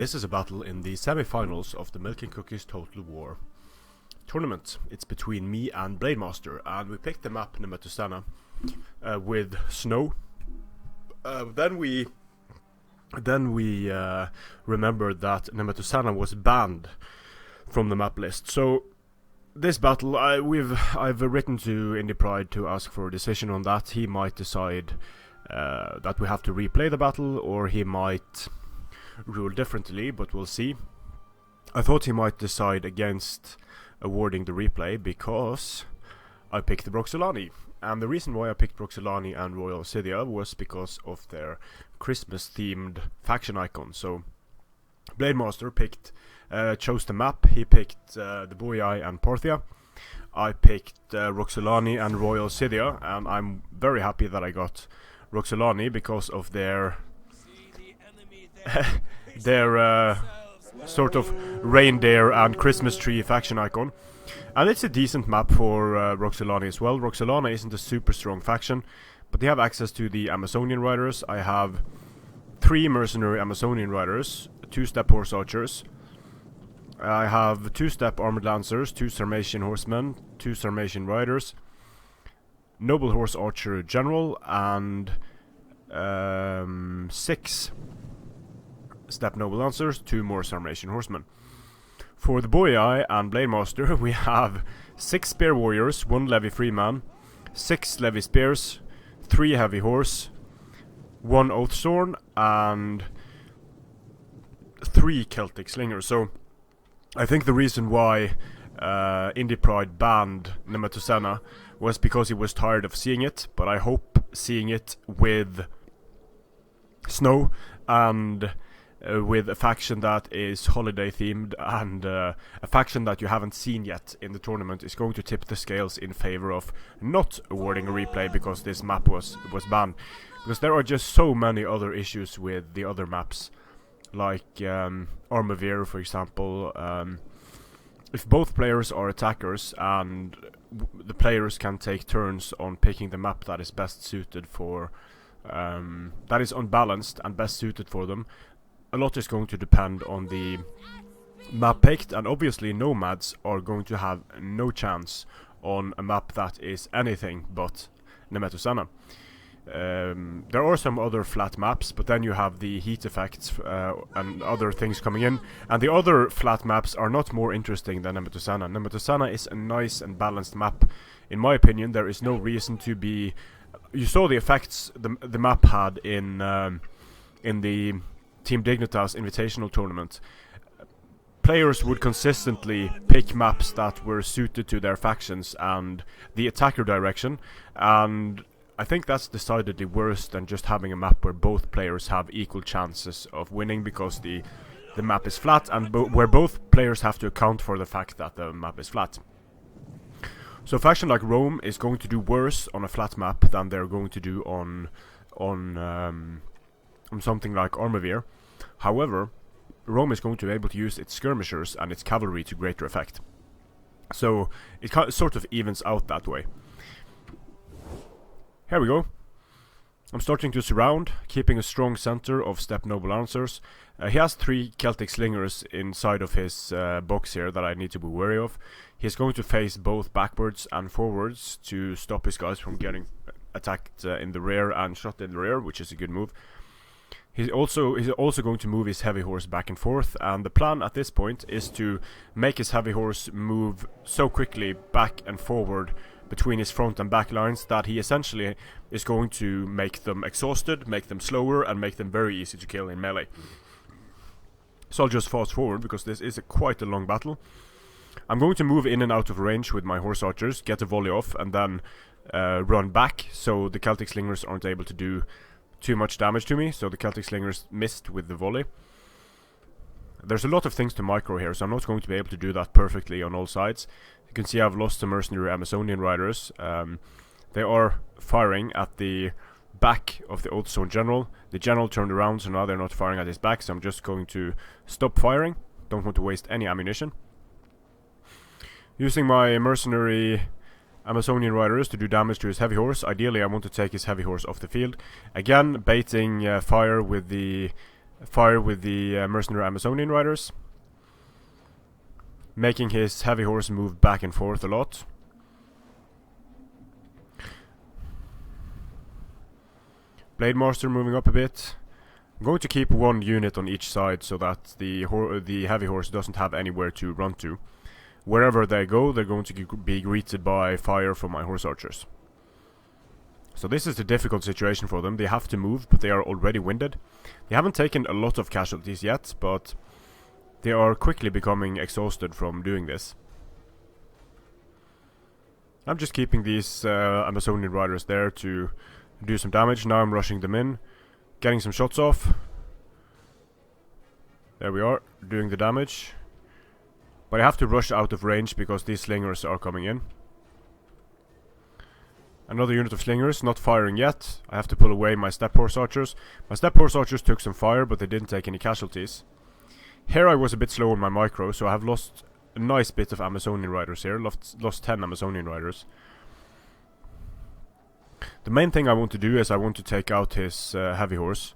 This is a battle in the semi-finals of the Milk and Cookies Total War tournament. It's between me and Blademaster, and we picked the map Nemetocenna with snow. Then we remembered that Nemetocenna was banned from the map list. So this battle, I've written to Indie Pride to ask for a decision on that. He might decide that we have to replay the battle, or he might rule differently, but we'll see. I thought he might decide against awarding the replay because I picked Roxolani, and the reason why I picked Roxolani and Royal Scythia was because of their Christmas themed faction icon. So Blademaster chose the map. He picked the Boii and Parthia. I picked Roxolani and Royal Scythia, and I'm very happy that I got Roxolani because of their sort of reindeer and Christmas tree faction icon. And it's a decent map for Roxolani as well. Roxolani isn't a super strong faction, but they have access to the Amazonian riders. I have 3 mercenary Amazonian riders, 2-step horse archers. I have 2-step armored lancers, 2 Sarmatian horsemen, 2 Sarmatian riders, noble horse archer general, and 6 step noble lancers, 2 more Sarmatian horsemen. For the Boii and Blademaster, we have 6 spear warriors, 1 levy freeman, 6 levy spears, 3 heavy horse, 1 oathsworn, and 3 Celtic slingers. So I think the reason why Indie Pride banned Nemetocenna was because he was tired of seeing it, but I hope seeing it with snow and with a faction that is holiday themed and a faction that you haven't seen yet in the tournament is going to tip the scales in favor of not awarding a replay because this map was banned. Because there are just so many other issues with the other maps, like Armavir, for example. If both players are attackers and the players can take turns on picking the map that is best suited for that is unbalanced and best suited for them, a lot is going to depend on the map picked, and obviously Nomads are going to have no chance on a map that is anything but Nemetocenna. There are some other flat maps, but then you have the heat effects and other things coming in, and the other flat maps are not more interesting than Nemetocenna. Nemetocenna is a nice and balanced map. In my opinion, there is no reason to be... You saw the effects the map had in the Team Dignitas Invitational Tournament. Players would consistently pick maps that were suited to their factions and the attacker direction, and I think that's decidedly worse than just having a map where both players have equal chances of winning because the map is flat, and where both players have to account for the fact that the map is flat. So a faction like Rome is going to do worse on a flat map than they're going to do on something like Armavir. However, Rome is going to be able to use its skirmishers and its cavalry to greater effect. So it sort of evens out that way. Here we go. I'm starting to surround, keeping a strong center of step noble lancers. He has 3 Celtic slingers inside of his box here that I need to be wary of. He's going to face both backwards and forwards to stop his guys from getting attacked in the rear and shot in the rear, which is a good move. He's also going to move his heavy horse back and forth, and the plan at this point is to make his heavy horse move so quickly back and forward between his front and back lines that he essentially is going to make them exhausted, make them slower, and make them very easy to kill in melee. So I'll just fast forward because this is quite a long battle. I'm going to move in and out of range with my horse archers, get a volley off, and then run back so the Celtic slingers aren't able to do too much damage to me. So the Celtic slingers missed with the volley. There's a lot of things to micro here, so I'm not going to be able to do that perfectly on all sides. You can see I've lost some mercenary Amazonian riders. They are firing at the back of the Oathsworn general. The general turned around, so now they're not firing at his back, so I'm just going to stop firing. Don't want to waste any ammunition. Using my mercenary Amazonian riders to do damage to his heavy horse. Ideally I want to take his heavy horse off the field. Again, baiting fire with the fire with the mercenary Amazonian riders, making his heavy horse move back and forth a lot. Blademaster moving up a bit. I'm going to keep one unit on each side so that the heavy horse doesn't have anywhere to run to. Wherever they go, they're going to be greeted by fire from my horse archers. So this is the difficult situation for them. They have to move, but they are already winded. They haven't taken a lot of casualties yet, but they are quickly becoming exhausted from doing this. I'm just keeping these Amazonian riders there to do some damage. Now I'm rushing them in, getting some shots off. There we are, doing the damage. But I have to rush out of range because these slingers are coming in. Another unit of slingers, not firing yet. I have to pull away my steppe horse archers. My steppe horse archers took some fire, but they didn't take any casualties. Here I was a bit slow on my micro, so I have lost a nice bit of Amazonian riders here. Lost 10 Amazonian riders. The main thing I want to do is I want to take out his heavy horse.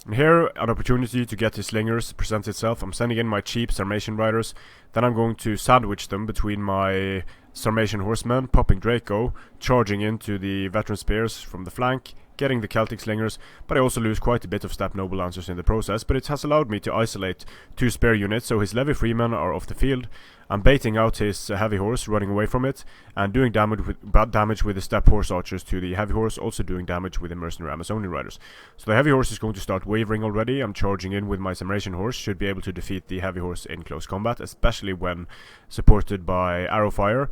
And here, an opportunity to get his slingers presents itself. I'm sending in my cheap Sarmatian riders. Then I'm going to sandwich them between my Sarmatian horsemen, popping Draco, charging into the veteran spears from the flank, getting the Celtic slingers, but I also lose quite a bit of steppe noble lancers in the process. But it has allowed me to isolate 2 spear units, so his levy freemen are off the field. I'm baiting out his heavy horse, running away from it, and doing bad damage with the steppe horse archers to the heavy horse, also doing damage with the mercenary Amazonian riders. So the heavy horse is going to start wavering already. I'm charging in with my Sarmatian horse, should be able to defeat the heavy horse in close combat, especially when supported by arrow fire.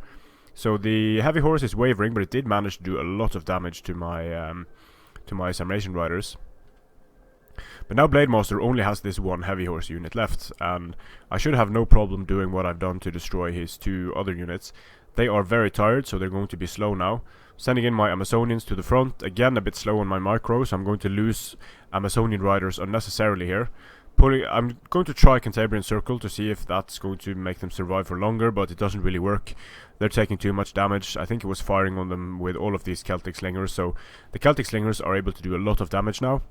So the heavy horse is wavering, but it did manage to do a lot of damage to my Sarmatian riders. But now Blademaster only has this one heavy horse unit left, and I should have no problem doing what I've done to destroy his 2 other units. They are very tired, so they're going to be slow now. Sending in my Amazonians to the front, again a bit slow on my micro, so I'm going to lose Amazonian riders unnecessarily here. I'm going to try Cantabrian Circle to see if that's going to make them survive for longer, but it doesn't really work. They're taking too much damage. I think it was firing on them with all of these Celtic slingers, so the Celtic slingers are able to do a lot of damage now.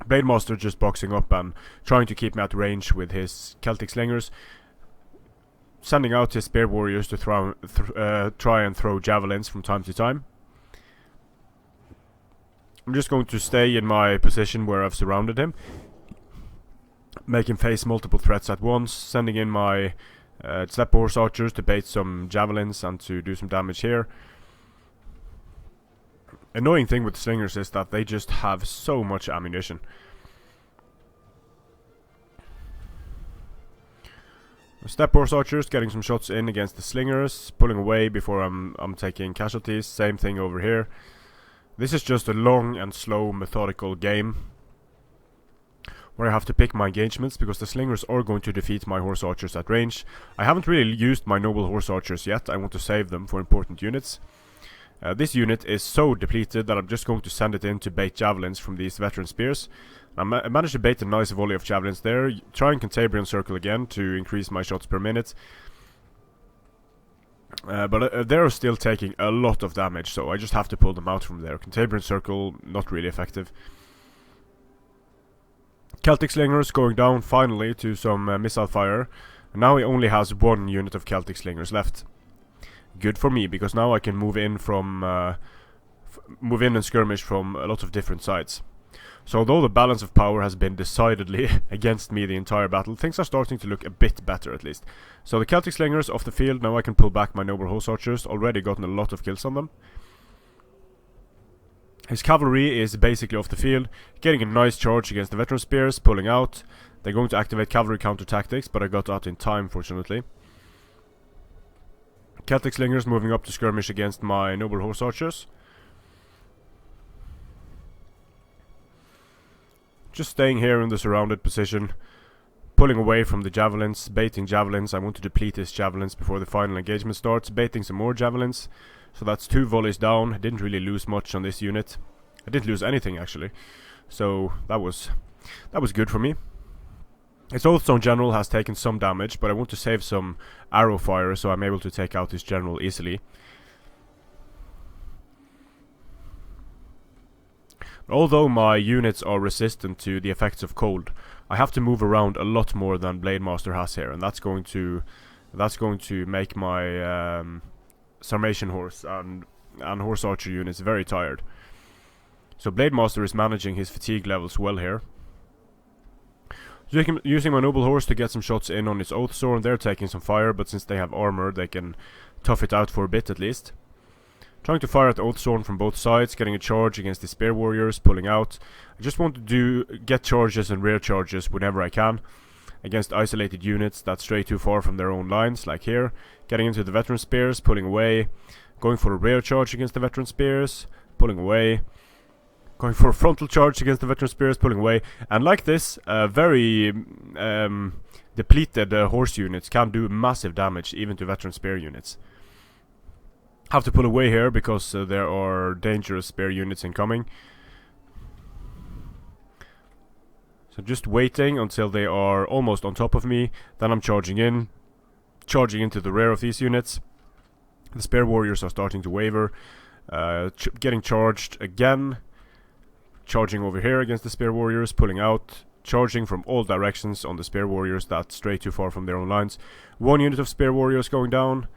Blademaster just boxing up and trying to keep me at range with his Celtic slingers, sending out his spear warriors to try and throw javelins from time to time. I'm just going to stay in my position where I've surrounded him, make him face multiple threats at once, sending in my steppe horse archers to bait some javelins and to do some damage here. Annoying thing with the slingers is that they just have so much ammunition. Steppe horse archers getting some shots in against the slingers, pulling away before I'm taking casualties. Same thing over here. This is just a long and slow methodical game where I have to pick my engagements because the slingers are going to defeat my horse archers at range. I haven't really used my noble horse archers yet. I want to save them for important units. This unit is so depleted that I'm just going to send it in to bait javelins from these veteran spears. I managed to bait a nice volley of javelins there, trying Cantabrian Circle again to increase my shots per minute. But they're still taking a lot of damage, so I just have to pull them out from there. Cantabrian Circle, not really effective. Celtic slingers going down finally to some missile fire. And now he only has 1 unit of Celtic slingers left. Good for me, because now I can move in and skirmish from a lot of different sides. So although the balance of power has been decidedly against me the entire battle, things are starting to look a bit better at least. So the Celtic slingers off the field, now I can pull back my noble horse archers, already gotten a lot of kills on them. His cavalry is basically off the field, getting a nice charge against the veteran spears, pulling out. They're going to activate cavalry counter tactics, but I got out in time fortunately. Celtic slingers moving up to skirmish against my noble horse archers. Just staying here in the surrounded position, pulling away from the javelins, baiting javelins. I want to deplete his javelins before the final engagement starts, baiting some more javelins. So that's 2 volleys down. I didn't really lose much on this unit. I didn't lose anything actually. So that was good for me. His Oathstone general has taken some damage, but I want to save some arrow fire so I'm able to take out his general easily. Although my units are resistant to the effects of cold, I have to move around a lot more than Blademaster has here, and that's going to make my Sarmatian horse and horse archer units very tired. So Blademaster is managing his fatigue levels well here. Using my noble horse to get some shots in on his Oathsworn. They're taking some fire, but since they have armor, they can tough it out for a bit at least. Trying to fire at the Oathsworn from both sides, getting a charge against the Spear Warriors, pulling out. I just want to get charges and rear charges whenever I can against isolated units that stray too far from their own lines, like here. Getting into the Veteran Spears, pulling away. Going for a rear charge against the Veteran Spears, pulling away. Going for a frontal charge against the Veteran Spears, pulling away. And like this, very depleted horse units can do massive damage even to Veteran Spear units. Have to pull away here because there are dangerous spear units incoming. So just waiting until they are almost on top of me. Then I'm charging into the rear of these units. The Spear Warriors are starting to waver. Getting charged again. Charging over here against the Spear Warriors, pulling out. Charging from all directions on the Spear Warriors that stray too far from their own lines. One unit of Spear Warriors going down.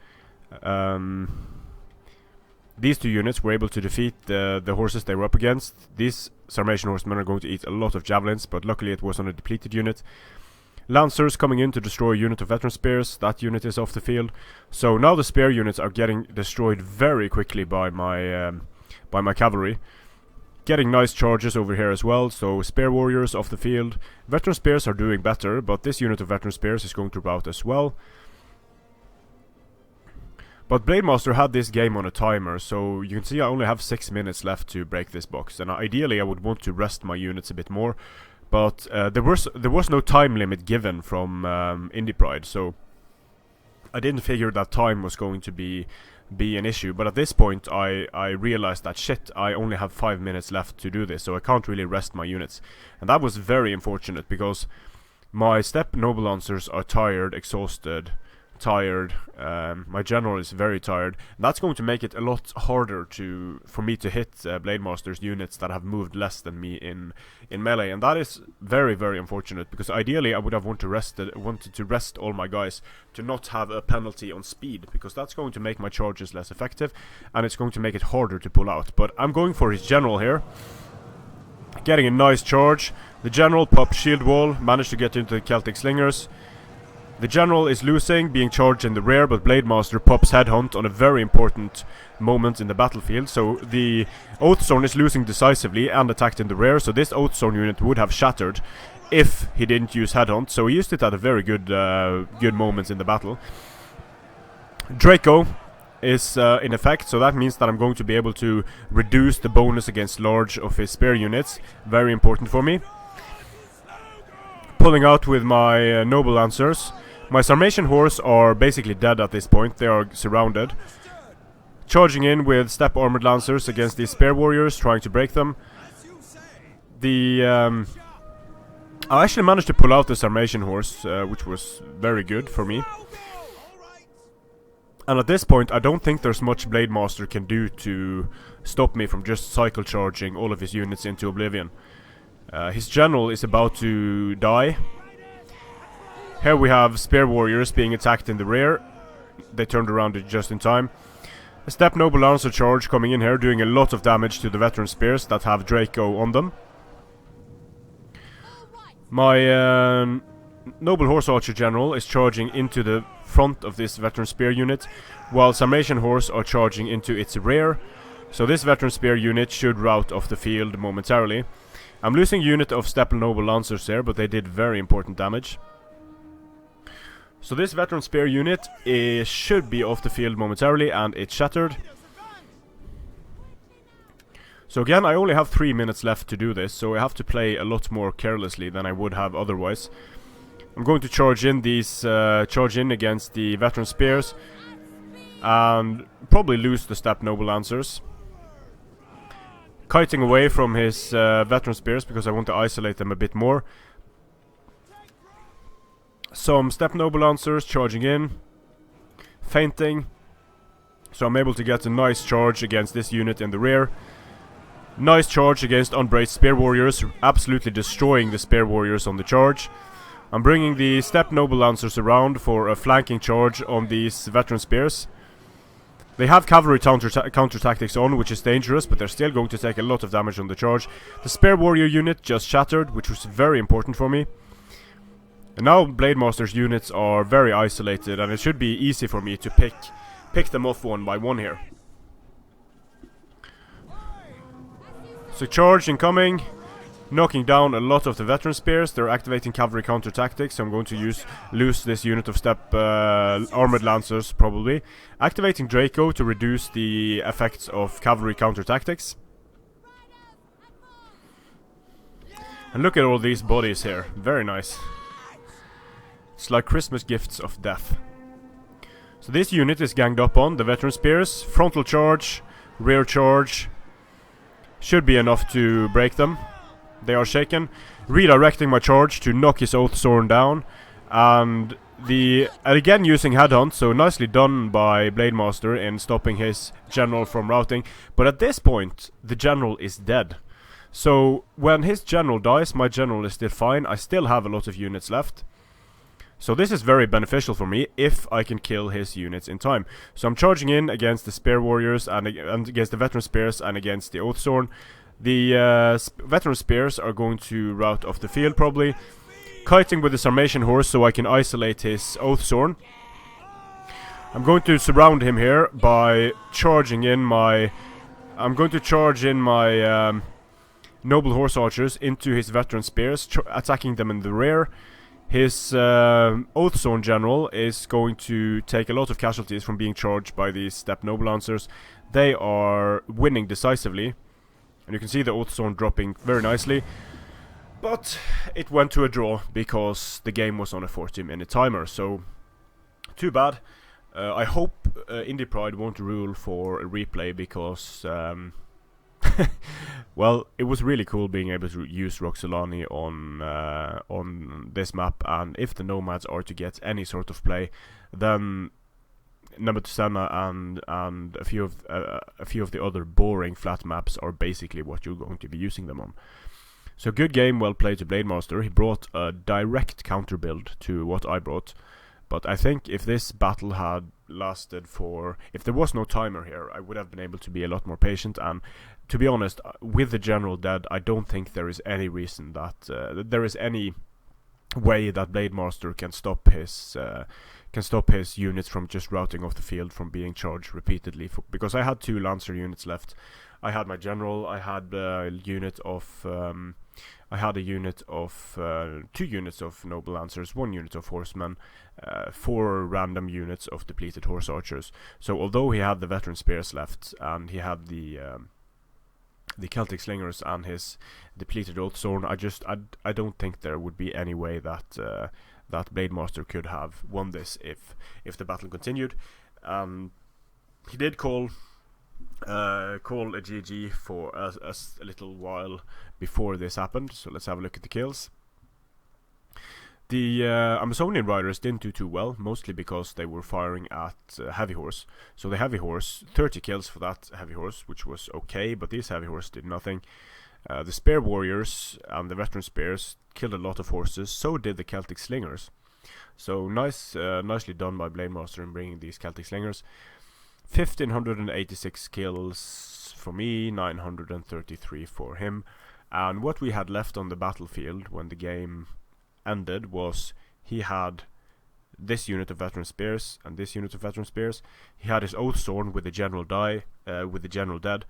These two units were able to defeat the horses they were up against. These Sarmatian horsemen are going to eat a lot of javelins, but luckily it was on a depleted unit. Lancers coming in to destroy a unit of Veteran Spears. That unit is off the field. So now the Spear units are getting destroyed very quickly by my cavalry. Getting nice charges over here as well, so Spear Warriors off the field. Veteran Spears are doing better, but this unit of Veteran Spears is going to rout as well. But Blademaster had this game on a timer, so you can see I only have 6 minutes left to break this box. And ideally I would want to rest my units a bit more, but there was no time limit given from Indie Pride, so I didn't figure that time was going to be an issue. But at this point I realized that shit, I only have 5 minutes left to do this, so I can't really rest my units. And that was very unfortunate because my Steppe Noble Lancers are tired, exhausted, my general is very tired, and that's going to make it a lot harder for me to hit Blademaster's units that have moved less than me in melee, and that is very, very unfortunate, because ideally I would have wanted to rest all my guys to not have a penalty on speed, because that's going to make my charges less effective, and it's going to make it harder to pull out. But I'm going for his general here, getting a nice charge. The general popped shield wall, managed to get into the Celtic slingers. The general is losing, being charged in the rear, but Blademaster pops headhunt on a very important moment in the battlefield. So the Oathsworn is losing decisively and attacked in the rear, so this Oathsworn unit would have shattered if he didn't use headhunt. So he used it at a very good moments in the battle. Draco is in effect, so that means that I'm going to be able to reduce the bonus against large of his spear units. Very important for me. Pulling out with my Noble Lancers. My Sarmatian horse are basically dead at this point. They are surrounded. Charging in with Steppe Armored Lancers against these Spear Warriors, trying to break them. I actually managed to pull out the Sarmatian horse, which was very good for me. And at this point, I don't think there's much Blademaster can do to stop me from just cycle charging all of his units into oblivion. His general is about to die. Here we have Spear Warriors being attacked in the rear. They turned around just in time. A Steppe Noble Lancer charge coming in here, doing a lot of damage to the Veteran Spears that have Draco on them. My Noble Horse Archer General is charging into the front of this Veteran Spear unit, while Sarmatian Horse are charging into its rear. So this Veteran Spear unit should rout off the field momentarily. I'm losing a unit of Steppe Noble Lancers here, but they did very important damage. So this Veteran Spear unit should be off the field momentarily, and it's shattered. So again, I only have 3 minutes left to do this, so I have to play a lot more carelessly than I would have otherwise. I'm going to charge in against the Veteran Spears, and probably lose the Steppe Noble Lancers. Kiting away from his Veteran Spears because I want to isolate them a bit more. Some Steppe Noble Lancers charging in, feinting, so I'm able to get a nice charge against this unit in the rear. Nice charge against unbraced spear warriors, absolutely destroying the spear warriors on the charge. I'm bringing the Steppe Noble Lancers around for a flanking charge on these veteran spears. They have cavalry counter tactics on, which is dangerous, but they're still going to take a lot of damage on the charge. The spear warrior unit just shattered, which was very important for me. And now Blademaster's units are very isolated, and it should be easy for me to pick them off one by one here. So charge incoming, knocking down a lot of the veteran spears. They're activating cavalry counter tactics, so I'm going to lose this unit of Steppe armored lancers probably. Activating Draco to reduce the effects of cavalry counter tactics. And look at all these bodies here, very nice. It's like Christmas gifts of death. So this unit is ganged up on, the veteran spears. Frontal charge, rear charge. Should be enough to break them. They are shaken. Redirecting my charge to knock his Oathsworn down. And again using headhunt, so nicely done by Blademaster in stopping his general from routing. But at this point, the general is dead. So when his general dies, my general is still fine. I still have a lot of units left. So this is very beneficial for me if I can kill his units in time. So I'm charging in against the spear warriors and against the veteran spears and against the Oathsworn. The veteran spears are going to rout off the field probably. Kiting with the Sarmatian horse so I can isolate his Oathsworn. I'm going to surround him here by charging in my... I'm going to charge in my noble horse archers into his veteran spears, attacking them in the rear. His Oathsworn general is going to take a lot of casualties from being charged by these Steppe Noble Lancers. They are winning decisively. And you can see the Oathsworn dropping very nicely. But it went to a draw because the game was on a 40-minute timer. So, too bad. I hope Indie Pride won't rule for a replay because... well, it was really cool being able to use Roxolani on this map, and if the Nomads are to get any sort of play, then Nemetocenna and a few of the other boring flat maps are basically what you're going to be using them on. So good game, well played to Blademaster. He brought a direct counter build to what I brought, but I think if this battle had lasted for... if there was no timer here, I would have been able to be a lot more patient, and to be honest, with the general dead, I don't think there is any reason that there is any way that Blademaster can stop his units from just routing off the field from being charged repeatedly. Because I had 2 Lancer units left. I had my general. I had a unit of 2 units of noble lancers, 1 unit of horsemen, 4 random units of depleted horse archers. So although he had the veteran spears left and he had the Celtic slingers and his depleted Oathsworn, I don't think there would be any way that that Blademaster could have won this if the battle continued. He did call a GG for a little while before this happened, so let's have a look at the kills. The Amazonian riders didn't do too well, mostly because they were firing at heavy horse. So the heavy horse, 30 kills for that heavy horse, which was okay, but these heavy horse did nothing. The spear warriors and the veteran spears killed a lot of horses, so did the Celtic slingers. So nicely done by Blademaster in bringing these Celtic slingers. 1586 kills for me, 933 for him. And what we had left on the battlefield when the game ended was he had this unit of veteran spears and this unit of veteran spears. He had his Oathsworn with the general dead.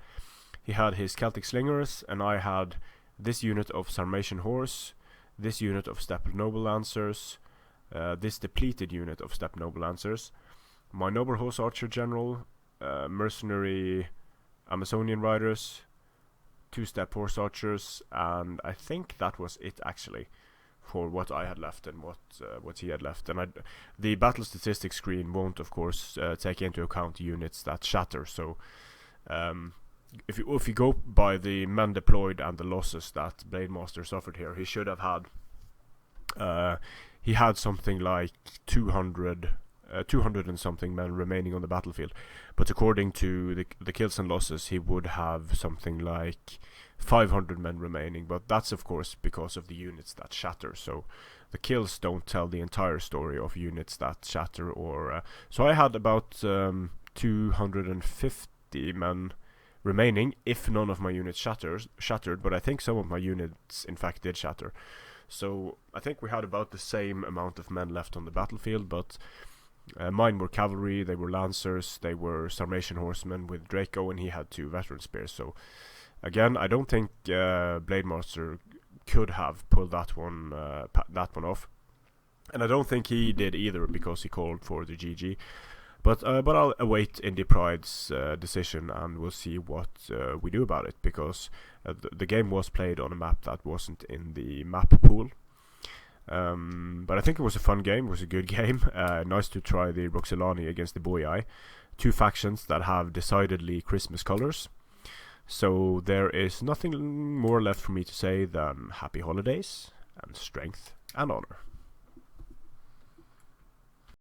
He had his Celtic slingers, and I had this unit of Sarmatian horse, this unit of Steppe Noble Lancers, this depleted unit of Steppe Noble Lancers, my noble horse archer general, mercenary Amazonian riders, 2 Steppe horse archers, and I think that was it actually for what I had left and what he had left. And the battle statistics screen won't, of course, take into account units that shatter. So if you go by the men deployed and the losses that Blademaster suffered here, he should have had he had something like 200 200 and something men remaining on the battlefield. But according to the kills and losses, he would have something like 500 men remaining. But that's of course because of the units that shatter. So the kills don't tell the entire story of units that shatter. Or so I had about 250 men remaining if none of my units shattered. But I think some of my units in fact did shatter. So I think we had about the same amount of men left on the battlefield, but mine were cavalry, they were lancers, they were Sarmatian horsemen with Draco, and he had 2 veteran spears. So again, I don't think Blademaster could have pulled that one off, and I don't think he did either because he called for the GG. But I'll await Indie Pride's decision, and we'll see what we do about it, because the game was played on a map that wasn't in the map pool. But I think it was a fun game, it was a good game. Nice to try the Roxolani against the Boii, 2 factions that have decidedly Christmas colors. So there is nothing more left for me to say than happy holidays, and strength and honor.